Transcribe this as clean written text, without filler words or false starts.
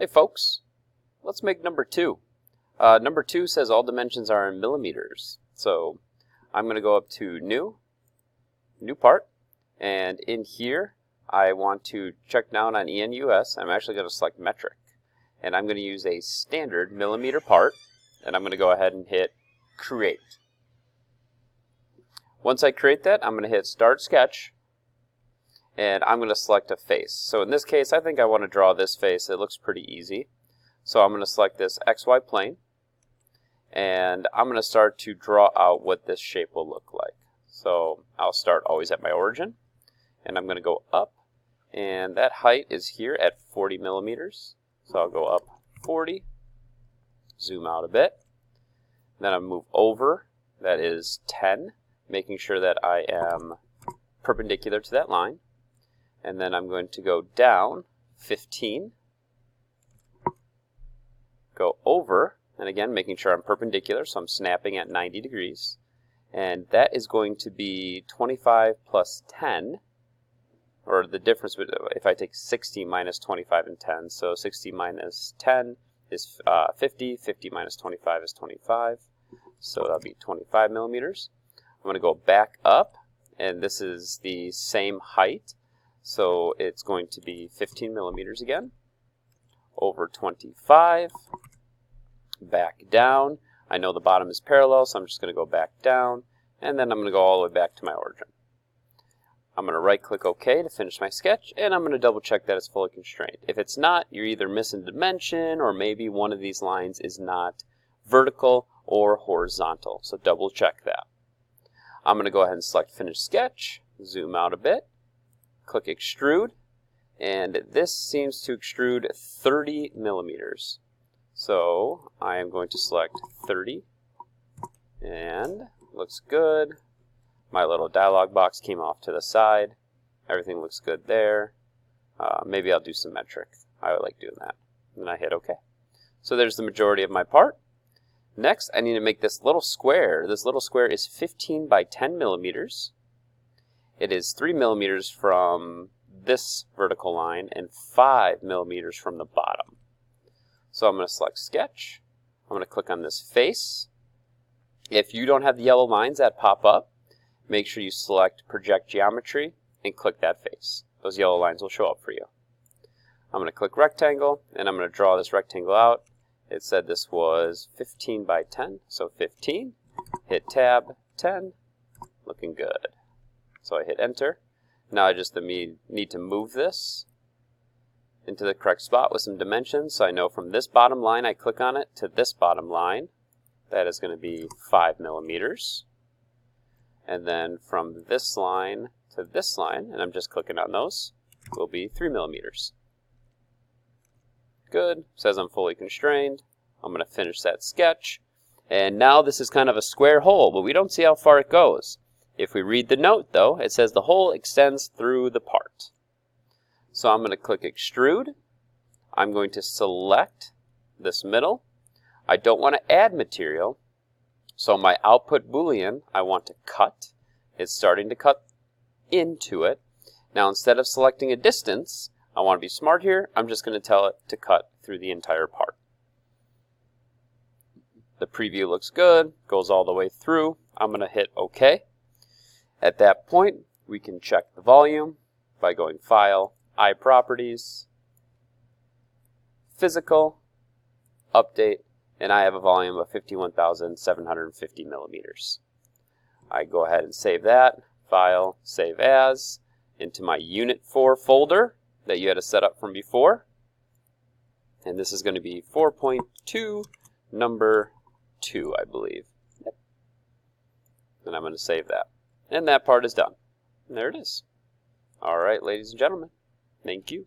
Hey folks, let's make number 2. Number 2 says all dimensions are in millimeters. So I'm going to go up to New Part, and in here I want to check down on ENUS. I'm actually going to select metric, and I'm going to use a standard millimeter part, and I'm going to go ahead and hit Create. Once I create that, I'm going to hit Start Sketch, and I'm going to select a face. So in this case, I think I want to draw this face. It looks pretty easy. So I'm going to select this XY plane, and I'm going to start to draw out what this shape will look like. So I'll start always at my origin, and I'm going to go up, and that height is here at 40 millimeters. So I'll go up 40, zoom out a bit, then I'll move over, that is 10, making sure that I am perpendicular to that line. And then I'm going to go down 15, go over, and again making sure I'm perpendicular, so I'm snapping at 90 degrees. And that is going to be 25 plus 10, or the difference if I take 60 minus 25 and 10. So 60 minus 10 is 50, 50 minus 25 is 25, so that'll be 25 millimeters. I'm going to go back up, and this is the same height. So it's going to be 15 millimeters again, over 25, back down. I know the bottom is parallel, so I'm just going to go back down, and then I'm going to go all the way back to my origin. I'm going to right-click OK to finish my sketch, and I'm going to double-check that it's fully constrained. If it's not, you're either missing dimension, or maybe one of these lines is not vertical or horizontal, so double-check that. I'm going to go ahead and select Finish Sketch, zoom out a bit, click Extrude, and this seems to extrude 30 millimeters. So I am going to select 30, and looks good. My little dialog box came off to the side. Everything looks good there. Maybe I'll do some metric. I would like doing that. And I hit OK. So there's the majority of my part. Next, I need to make this little square. This little square is 15 by 10 millimeters. It is 3 millimeters from this vertical line and 5 millimeters from the bottom. So I'm going to select Sketch. I'm going to click on this face. If you don't have the yellow lines that pop up, make sure you select Project Geometry and click that face. Those yellow lines will show up for you. I'm going to click Rectangle, and I'm going to draw this rectangle out. It said this was 15 by 10, so 15. Hit Tab, 10. Looking good. So I hit Enter. Now I just need to move this into the correct spot with some dimensions. So I know from this bottom line, I click on it, to this bottom line, that is going to be 5 millimeters. And then from this line to this line, and I'm just clicking on those, will be 3 millimeters. Good. Says I'm fully constrained. I'm going to finish that sketch. And now this is kind of a square hole, but we don't see how far it goes. If we read the note, though, it says the hole extends through the part. So I'm going to click Extrude. I'm going to select this middle. I don't want to add material, so my output Boolean, I want to cut. It's starting to cut into it. Now instead of selecting a distance, I want to be smart here. I'm just going to tell it to cut through the entire part. The preview looks good, goes all the way through. I'm going to hit OK. At that point, we can check the volume by going File, Eye Properties, Physical, Update, and I have a volume of 51,750 millimeters. I go ahead and save that, File, Save As, into my Unit 4 folder that you had to set up from before. And this is going to be 4.2, number 2, I believe. Yep. And I'm going to save that. And that part is done. And there it is. All right, ladies and gentlemen, thank you.